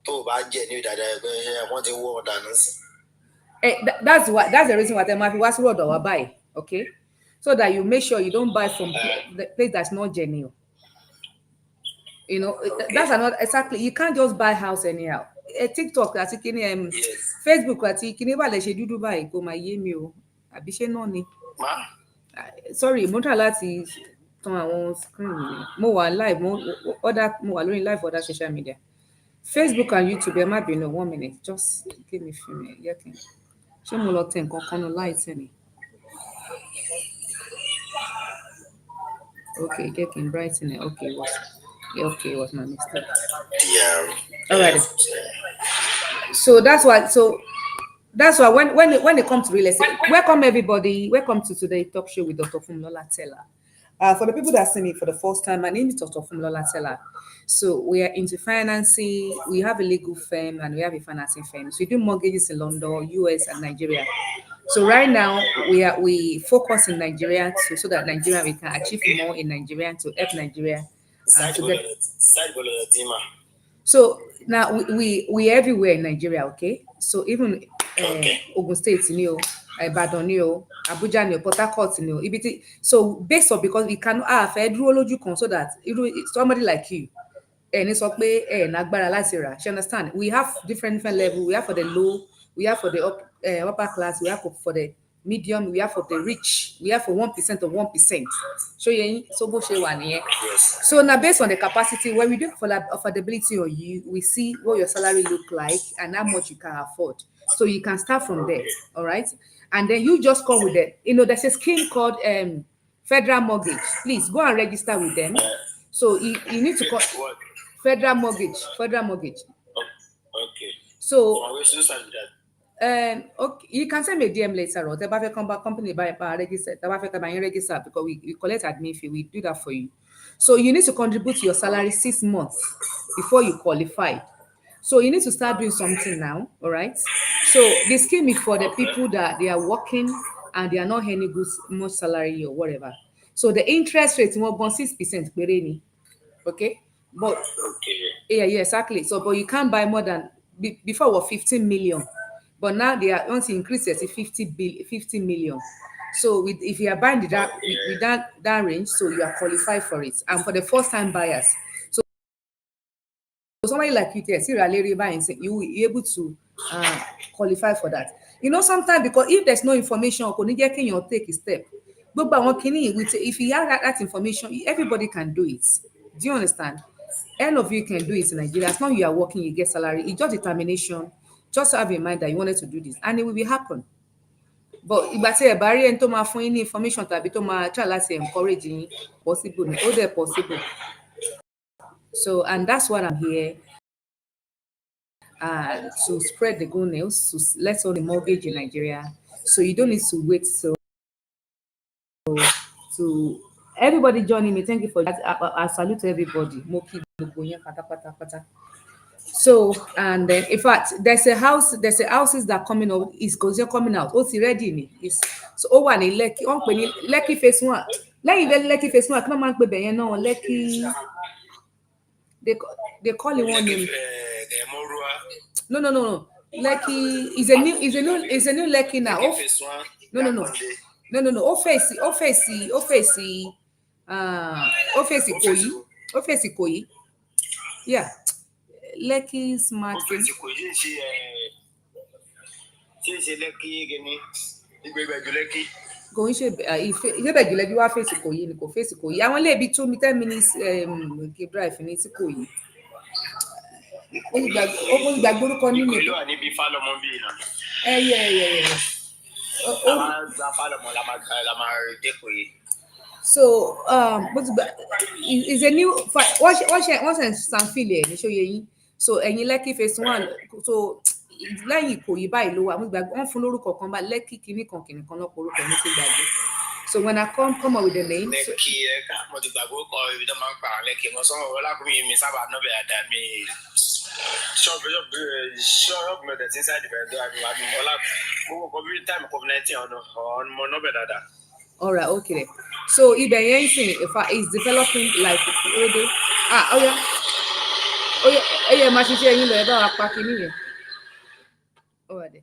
That's the reason why they might be what's road or buy, okay? So that you make sure you don't buy from the place that's not genuine. You know, that's another exactly. You can't just buy house anyhow. TikTok àti kíní Facebook àti kíní bá lè ṣe dúdú báyìí kò máa yé mi o. Àbí ṣé náà ni? Sorry, mo try láti tan àwọn screen mi. Mo wà live, mo wà lórí live other social media. Facebook and YouTube, ẹ má bínú, 1 minute. Just give me a few minutes. Yeah, okay. Ṣé mo lọ tẹ nǹkan kan nù láìsí ni? Okay, jẹ́ kí n brighten it. Okay, it was my mistake. Yeah. All right. So that's why when it comes to real estate, welcome everybody. Welcome to today's talk show with Dr. Funmilola Tella. For the people that see me for the first time, my name is Dr. Funmilola Tella. So we are into financing. We have a legal firm and we have a financing firm. So we do mortgages in London, US, and Nigeria. So right now we focus in Nigeria so that Nigeria we can achieve more in Nigeria to help Nigeria. So now we everywhere in Nigeria, okay? So even Ogun State, Ibadan, Abuja, Port Harcourt, so based on because we cannot have a so that somebody like you, and it's okay, you understand? We have different levels. We have for the low, we have for the upper class, we have for the medium, we have for the rich, we have for 1% of 1%. So now based on the capacity, when we do for affordability on you, we see what your salary look like and how much you can afford. So you can start from there, all right? And then you just come with it. There's a scheme called Federal Mortgage. Please go and register with them. So you need to call Federal Mortgage. Okay. So okay, you can send me a DM later or the company by register because we collect admin fee. We do that for you. So you need to contribute to your salary 6 months before you qualify. So you need to start doing something now, all right? So the scheme is for the people that they are working and they are not earning much salary or whatever. So the interest rate is more than 6%. Okay? But yeah, exactly. So but you can't buy more than before was 15 million. But now they are want to increase it to 50 million. So if you are buying with that range, so you are qualified for it. And for the first time buyers, so somebody like you, you will be able to qualify for that. Sometimes because if there's no information, you'll take a step. But if you have that information, everybody can do it. Do you understand? Any of you can do it in Nigeria. As long as you are working, you get salary. It's just determination. Just have in mind that you wanted to do this, and it will be happen. But if I say a barrier and to my phone information to try to encourage possible, possible. So, and that's what I'm here to spread the good news, to let all the mortgage in Nigeria. So you don't need to wait to everybody joining me. Thank you for that. I salute everybody. Pata. So, and in fact, there's houses that coming out, is coming out. It's ready. So, one in Lekki phase 1. Lekki phase 1, come on, baby, Lekki. They call it one name. No. Lekki is a new Lekki now. No. Ofesi Koyi. Yeah. Lekki smart. Going if you are face Koyi, you go face Koyi. I want to be 10 minutes drive in Koyi. So is a new once some feeling show you. So Lekki phase 1. So lẹ́yìn Ìkòyí báyìí ló wà mo gbàgbé wọ́n fún lórúkọ kan bá Lekki kìíní kan lọ́pọ̀ orúkọ mi ti gbàgbé. So when I come up with the name. Lekki mo ti gbàgbé orúkọ ibi tó máa ń pa Lekki mo sọ ọlákùnrin mi sábà nọ́bẹ̀ àdá mi ṣọ́ọ̀bù mi tẹ̀sí inside the bed àmì ọlá gbogbo community time COVID-19 ọ̀nà mo nọ́bẹ̀ dáadáa. All right, okay. So ibẹ̀ yẹn sìn is developing like yeah. ó yẹ máa ṣiṣẹ́ yín lọ ẹ bá wa pa kinní yẹn. All right.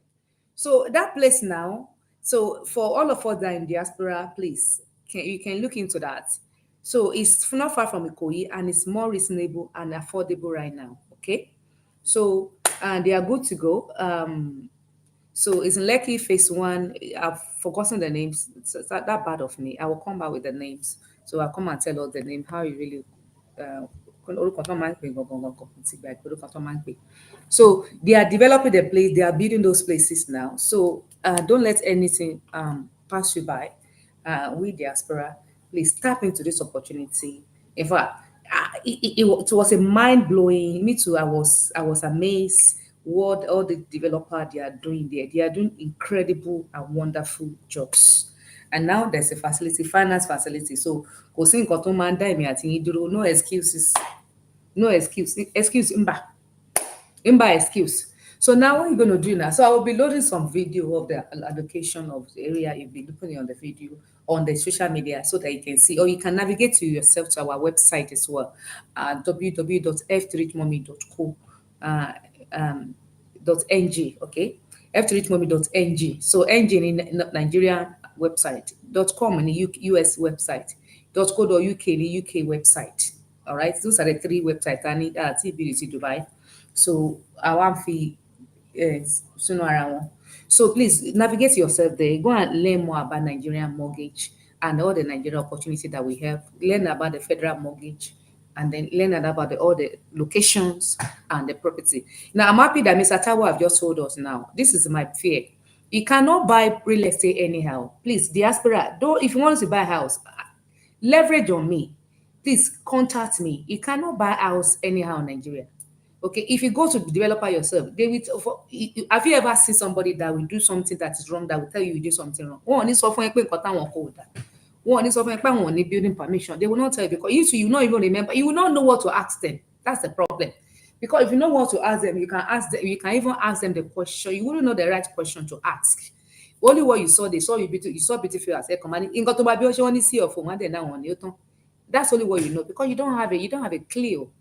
So that place now, so for all of us that are in diaspora, please, you can look into that. So it's not far from Ikoyi and it's more reasonable and affordable right now. Okay. So and they are good to go. So it's in Lekki phase one. I've forgotten the names. It's that bad of me. I will come back with the names. So I'll come and tell all the name, how you really orúkọ tó máa ń pè gangan ti gbà pé orúkọ tó máa ń pè. So they are developing the place, they are building those places now. So don't let anything pass you by. We diaspora, please tap into this opportunity. In fact, it was a mind blowing. Me too. I was amazed what all the developer they are doing there. They are doing incredible and wonderful jobs. And now there's a facility, finance facility. So kò sí nǹkan tó máa ń dá èmi àti yín dúró. No excuses. No excuse Imba excuse. So now what are you going to do now? So I will be loading some video of the allocation of the area. You'll be looking on the video on the social media so that you can see, or you can navigate to yourself to our website as well, www.f3richmommy.co. Uh, um, .ng, okay, f3richmommy.ng. So engine in Nigerian website, .com in the US website, .co.uk in the UK website. All right, those are the three websites I need TBDC Dubai. So I want fee sooner around. So please navigate yourself there. Go and learn more about Nigerian mortgage and all the Nigerian opportunity that we have. Learn about the federal mortgage and then learn about all the locations and the property. Now, I'm happy that Mr. Tawo have just told us now. This is my fear. You cannot buy real estate anyhow. Please, diaspora, though, if you want to buy a house, leverage on me. Please contact me. You cannot buy a house anyhow in Nigeria. Okay, if you go to the developer yourself, they will. Have you ever seen somebody that will do something that is wrong, that will tell you do something wrong? One is offering one is offering one need building permission. They will not tell you because you not even remember. You will not know what to ask them. That's the problem. Because if you know what to ask them, you can ask them. You can even ask them the question. You wouldn't know the right question to ask. Only what you saw, they saw you beautiful. You saw beautiful as a commanding. In got to buy only see your phone, and then now on Newton. That's only what you know because you don't have a clue.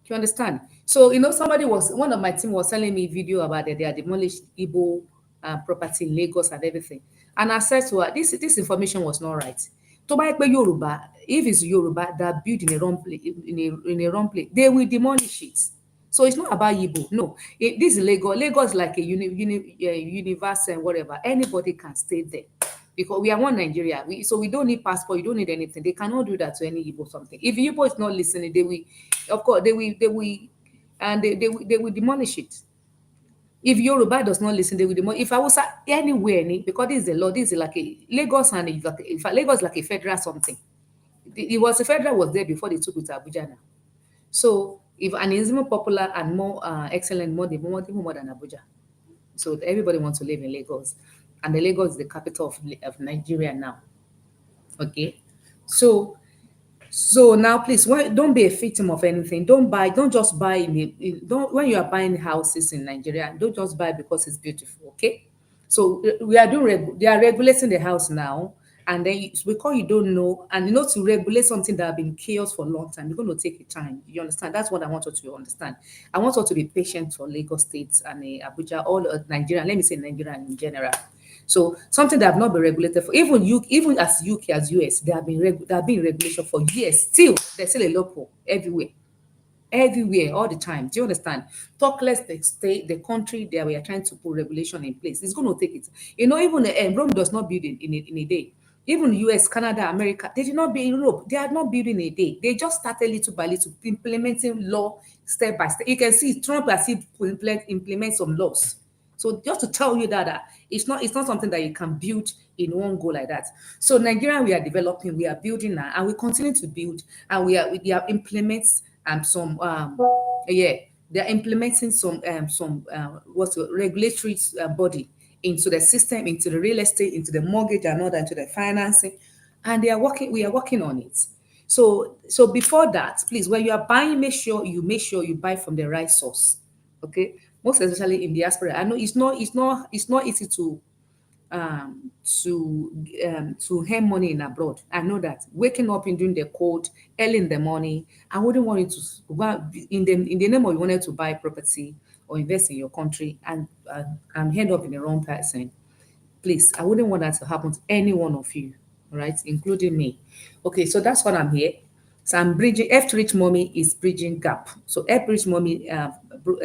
You understand? So, one of my team was telling me video about that they are demolished Igbo property in Lagos and everything. And I said to her, this information was not right. To buy Yoruba, if it's Yoruba that built in a wrong place, in a wrong place, they will demolish it. So it's not about Igbo. No, this is Lagos. Lagos is like a universe and whatever. Anybody can stay there because we are one Nigeria. So we don't need passport. You don't need anything. They cannot do that to any Igbo something. If Igbo is not listening, they will, of course, they will demolish it. If Yoruba does not listen, they will demolish. If I was anywhere, because this is the law, this is like a Lagos and in fact, Lagos is like a federal something. It was a federal was there before they took it to Abuja now. So if and it's more popular and more excellent, even more than Abuja. So everybody wants to live in Lagos, and the Lagos is the capital of Nigeria now. Okay, so now, please, don't be a victim of anything. Don't just buy don't when you are buying houses in Nigeria, don't just buy because it's beautiful. Okay, so we are they are regulating the house now, and then because you don't know, and to regulate something that have been chaos for a long time, you're going to take your time. You understand? That's what I want you to understand. I want you to be patient for Lagos State and Abuja, all Nigeria. Let me say Nigeria in general. So something that have not been regulated for even as UK as US, there have been regulation for years. Still, there's still a loophole everywhere, all the time. Do you understand? Talk less the state, the country that we are trying to put regulation in place. It's going to take it. Even Rome does not build in a day. Even US, Canada, America, they did not build in Europe. They are not building a day. They just started little by little, implementing law step by step. You can see Trump has implement some laws. So just to tell you that it's not something that you can build in one go like that. So Nigeria, we are developing, we are building now, and we continue to build, and we are implementing some they're implementing some what's the regulatory body into the system, into the real estate, into the mortgage and all that, into the financing, and we are working on it. So before that, please, when you are buying, make sure you buy from the right source. Okay, most especially in diaspora. I know it's not easy to earn money in abroad. I know that waking up in during the cold early in the morning, I wouldn't want you to in the name of you wanted to buy property or invest in your country and end up in the wrong person. Please, I wouldn't want that to happen to any one of you, all right, including me. Okay, so that's what I'm here. So I'm bridging. F to Rich Mommy is bridging gap. So F Rich Mommy,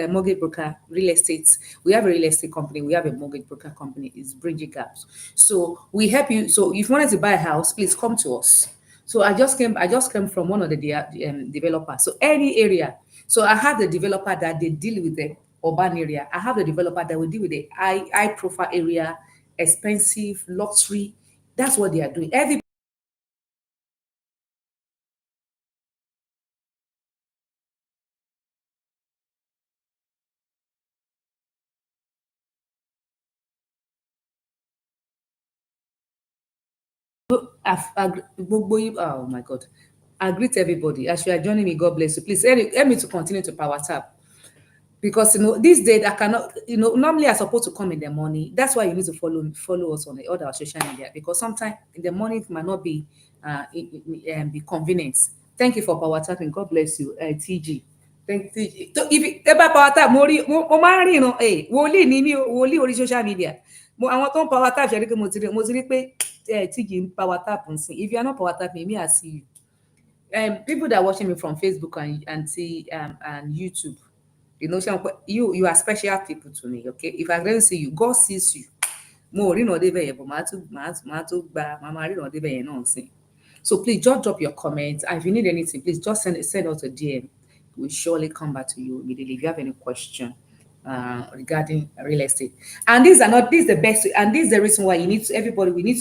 mortgage broker, real estate. We have a real estate company. We have a mortgage broker company. Is bridging gaps. So we help you. So if you wanted to buy a house, please come to us. So I just came from one of the developers. So any area. So I have the developer that they deal with the urban area. I have the developer that will deal with the high profile area, expensive, luxury. That's what they are doing. Every oh my God. I greet everybody. As you are joining me, God bless you. Please help me to continue to power tap. Because these days I cannot, normally I supposed to come in the morning. That's why you need to follow us on the other social media, because sometimes in the morning it might not be be convenient. Thank you for power tapping. God bless you, TG. Thank TG. So if you ever power tap, mo máa ń rìn nà, wòlíì ni mí o, wòlíì orí social media. Àwọn tó ń power tap ṣe rí pé mo ti rí pé TG ń power tap ń sìn. If you are not power tapping, me I see you. People that are watching me from Facebook and YouTube, you are special people to me. Okay, if I don't see you, God sees you. Mo ò ríran débẹ̀ yẹn, but màá tún gba màá máa ríran débẹ̀ yẹn náà sìn. So please just drop your comments, and if you need anything, please just send us a DM. We'll surely come back to you immediately if you have any question regarding real estate. And this is the best, and this is the reason why we need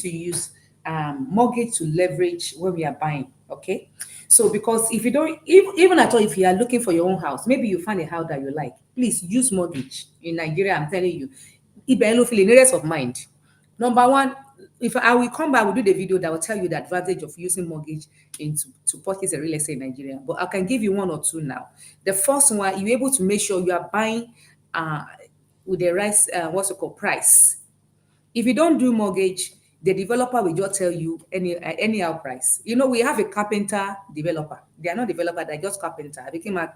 to use mortgage to leverage when we are buying. Okay, so because if you don't, even at all, if you are looking for your own house, maybe you find a house that you like, please use mortgage. In Nigeria, I'm telling you, ibẹ̀ ló fi lè ní rest of mind. Number one, if I will come back, we'll do the video that will tell you the advantage of using mortgage to purchase a real estate in Nigeria. But I can give you one or two now. The first one, you're able to make sure you are buying uh, with the right, what's it called, price. If you don't do mortgage, the developer will just tell you anyhow price. We have a carpenter developer. They are not developer, they're just carpenter. I became a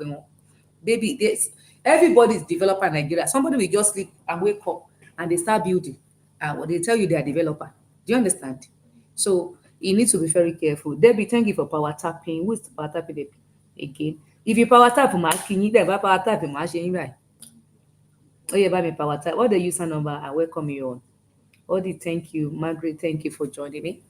baby. Everybody's developer in Nigeria. Somebody will just sleep and wake up and they start building. What they tell you they are developer. Do you understand? So you need to be very careful. Debbie, thank you for power tapping. Who's power tapping again? If you power tap, can you never power tap? Oh, yeah, buy me power tap. What the user number? I welcome you on. Odi, thank you. Margaret, thank you for joining me.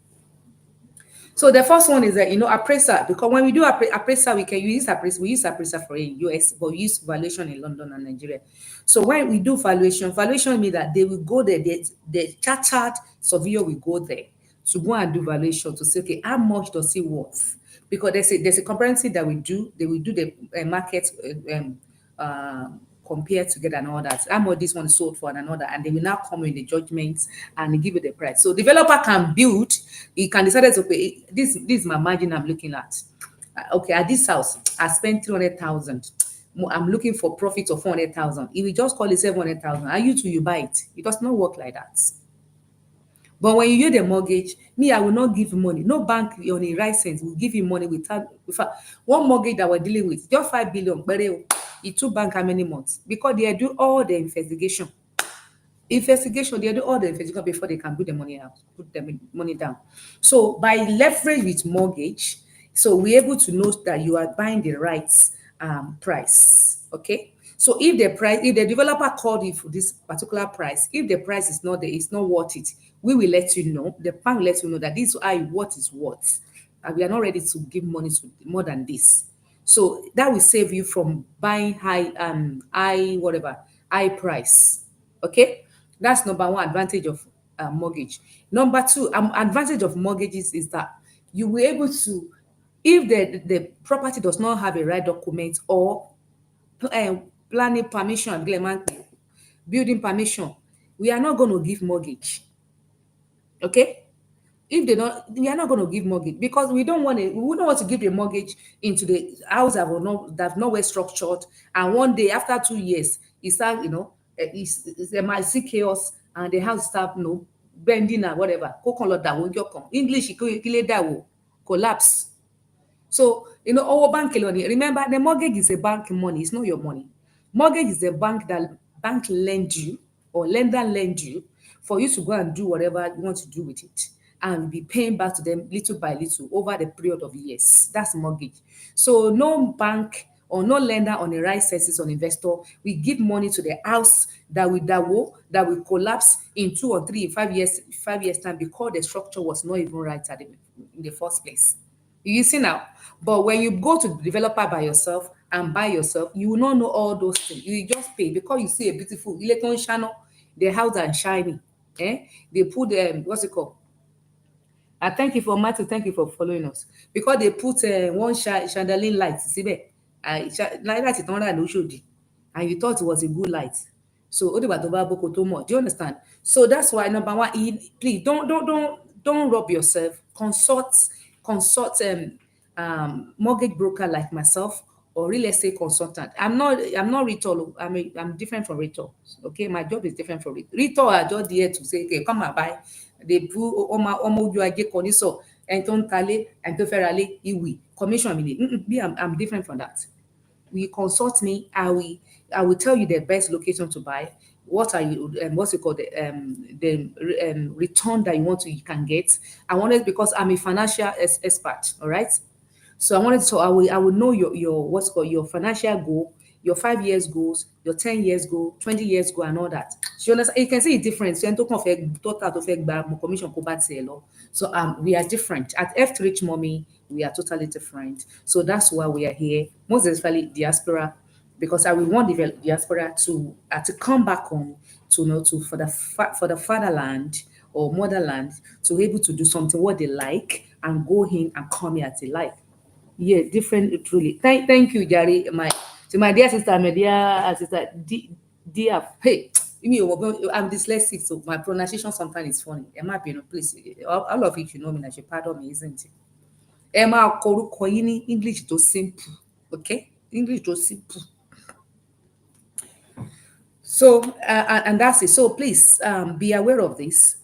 So the first one is that appraiser, because when we do appraiser, we use appraiser for in US, but we use valuation in London and Nigeria. So when we do valuation means that they will go there, the chartered surveyor will go there to go and do valuation to say, okay, how much does it worth? Because there's a comparison that we do. They will do the market uh, compare together and all that. How much this one is sold for and another, and they will now come in the judgments and give you the price. So developer can build, he can decide to pay. This is my margin I'm looking at. Okay, at this house, I spent 300,000. I'm looking for profit of 400,000. If we just call it 700,000, are you two you buy it? It does not work like that. But when you use the mortgage, me, I will not give you money. No bank on a right sense will give you money without. In fact, one mortgage that we're dealing with, just 5 billion, but it took bank how many months? Because they do all the investigation. They do all the investigation before they can put the money out, put the money down. So by leverage with mortgage, so we're able to know that you are buying the right price. Okay. So if the developer called you for this particular price, if the price is not there, it's not worth it, we will let you know. The bank will let you know that this is what is worth, and we are not ready to give money to more than this. So that will save you from buying high price. Okay, that's number one advantage of mortgage. Number two, advantage of mortgages is that you will able to, if the property does not have a right document or um planning permission, building permission, we are not going to give mortgage. Okay, if they don't, we are not going to give mortgage because we don't want we wouldn't want to give a mortgage into the house that not well structured, and one day after 2 years it start, it might see chaos and the house start bending and whatever, kó kàn lọ dàwó ńjọ́ kan. English kí lè dàwó, collapse. So, our bank loan, remember the mortgage is a bank money, it's not your money. Mortgage is a bank that bank lend you or lender lend you for you to go and do whatever you want to do with it and be paying back to them little by little over the period of years. That's mortgage. So no bank or no lender on the right senses on investor will give money to the house that will collapse in 2 or 3, 5 years, 5 years time because the structure was not even right in the first place. You see now, but when you go to the developer by yourself and buy yourself, you will not know all those things. You will just pay because you see a beautiful ilé tó ń ṣáná, the house are shiny. They put what's it called? I thank you for Matthew, thank you for following us. Because they put one chandelier light síbẹ̀, light tán rà lóṣòdì, and you thought it was a good light. So ó dìgbà tó bá boko tó mọ̀. Do you understand? So that's why number one, please don't rob yourself. Consult mortgage broker like myself or real estate consultant. I'm not retail. I'm different from retail. Okay, my job is different from retail. Retail are just there to say, okay, come and buy. They do ọmọ ojú ajé kan ní sọ ẹni tó ń talé ẹni tó fẹ́ ra lé ìwì commission mi ni. Me, I'm different from that. You consult me, I will tell you the best location to buy. What are you what's it called the return that you can get. I want it because I'm a financial expert, all right? So I will know your what's called your financial goal, your 5 years goals, your 10 years goal, 20 years goal, and all that. So you understand? You can see the difference. Ẹni tó kàn fẹ́ total tó fẹ́ gba mo commission kó bá tiẹ̀ lọ. So we are different. At F Rich Mommy, we are totally different. So that's why we are here, most especially diaspora, because I will want the diaspora to come back home to to for the fatherland or motherland to be able to do something what they like and go in and come here as they like. Yeah, different truly. Thank you, Jerry. My dear sister, my dear sister, dear. Hey, I'm dyslexic, so my pronunciation sometimes is funny. Emma, please, all of it, you know me, I should pardon me, isn't it? Emma, orúkọ yín ní English tó simple, okay? English tó simple. So and that's it. So please be aware of this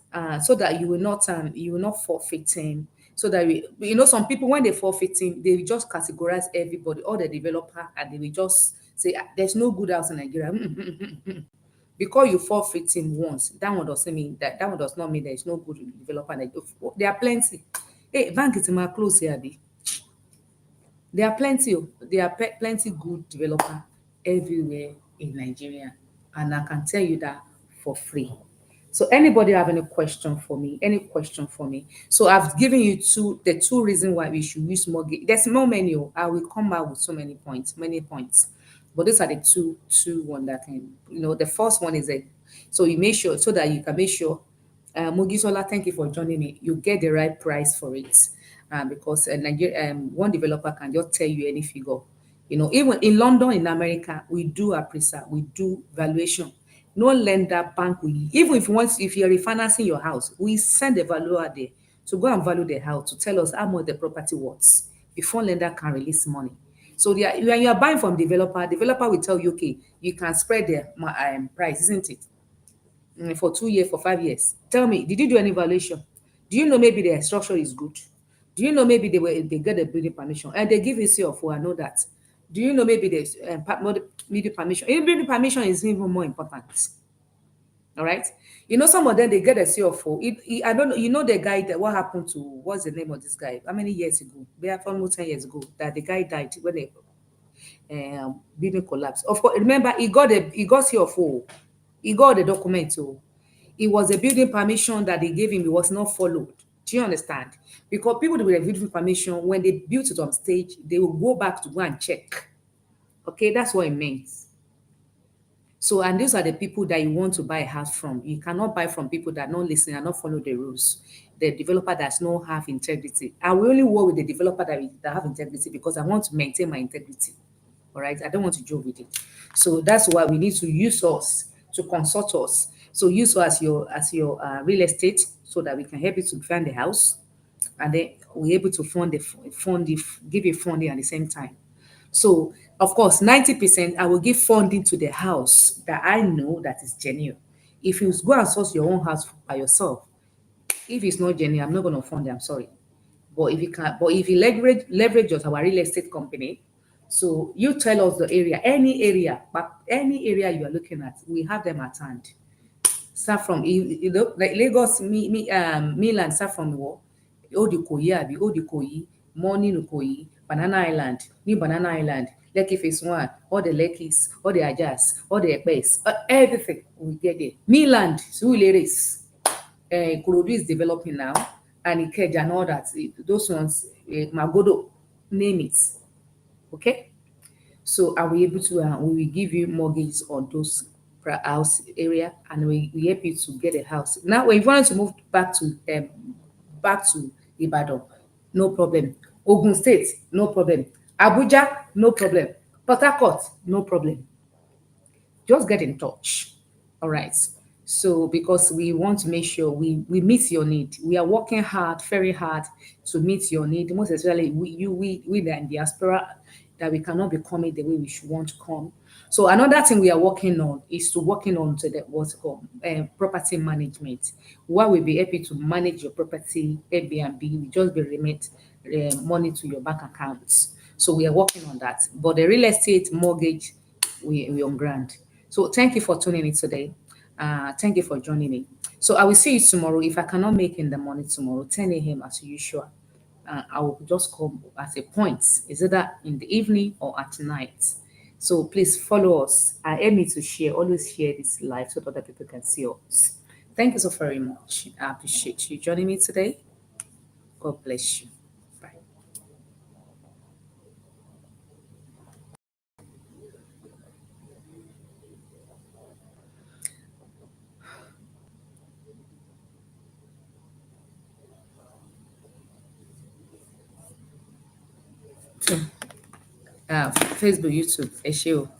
so that you will not forfeiting. So that some people when they forfeiting, they will just categorize everybody, all the developer, and they will just say there's no good house in Nigeria. Because you forfeiting once, that one does not mean there is no good developer. There are plenty. Hey, bank is in my close here, Abi. There are plenty. There are plenty good developer everywhere in Nigeria, and I can tell you that for free. So anybody have any question for me? Any question for me? So I've given you the two reasons why we should use mortgage. There's more many. I will come out with so many points. But these are the two one that can, the first one is so you make sure so that you can make sure Mugisola, thank you for joining me. You get the right price for it, because Nigeria, one developer can just tell you any figure. Even in London, in America, we do appraisal, we do valuation. No lender bank will, even if you're refinancing your house, we send a valuer there to go and value the house to tell us how much the property worth before lender can release money. So when you are buying from developer will tell you, okay, you can spread the price, isn't it? For 2 years, for 5 years. Tell me, did you do any valuation? Do you know maybe the structure is good? Do you know maybe they get the building permission and they give you CO4? I know that. Do you know maybe there's building permission? Even building permission is even more important. All right. Some of them they get a CO4. I don't know. The guy that what happened to what's the name of this guy? How many years ago? They are almost 10 years ago that the guy died when the building collapsed. Of course, remember he got CO4. He got the document. So it was a building permission that they gave him. It was not followed. Do you understand? Because people with a building permission, when they built it on stage, they will go back to go and check. Okay, that's what it means. So, and these are the people that you want to buy a house from. You cannot buy from people that don't listen and not follow the rules. The developer does not have integrity. I will only work with the developer that have integrity because I want to maintain my integrity. All right, I don't want to joke with it. So that's why we need to use us to consult us. So use us as your real estate so that we can help you to find the house, and then we're able to give you funding at the same time. So, of course, 90% I will give funding to the house that I know that is genuine. If you go and source your own house by yourself, If it's not genuine, I'm not going to fund it. I'm sorry. But if you leverage us, our real estate company, so you tell us the area, but any area you are looking at, we have them at hand. Start from like Lagos, mainland, start from what? Old Ikoyi, abi Old Ikoyi, Morning Ikoyi, Banana Island, New Banana Island, Lekki Phase 1, all the Lekkis, all the Ajas, all the Ekpes, everything we get there. Mainland, Surulere, Ikorodu is developing now, and Ikeja and all that. Those ones, Magodo, name it. Okay? So are we able to, we will give you mortgage on those house area, and we help you to get a house. Now, if you want to move back to Ibadan, no problem. Ogun State, no problem. Abuja, no problem. Port Harcourt, no problem. Just get in touch. All right. So because we want to make sure we meet your need. We are working hard, very hard to meet your need. Most especially we that in diaspora, that we cannot be coming the way we should want to come. So another thing we are working on is to working on to the what's called property management. Where we'll be happy to manage your property Airbnb, we just be remit money to your bank accounts. So we are working on that. But the real estate mortgage, we on ground. So thank you for tuning in today. Thank you for joining me. So I will see you tomorrow. If I cannot make in the morning tomorrow, 10 a.m. as usual, I will just come at a point. Is it that in the evening or at night? So please follow us. I aim me to share, always share this live so that other people can see us. Thank you so very much. I appreciate you joining me today. God bless you. Bye. Facebook, YouTube, ẹ ṣé o.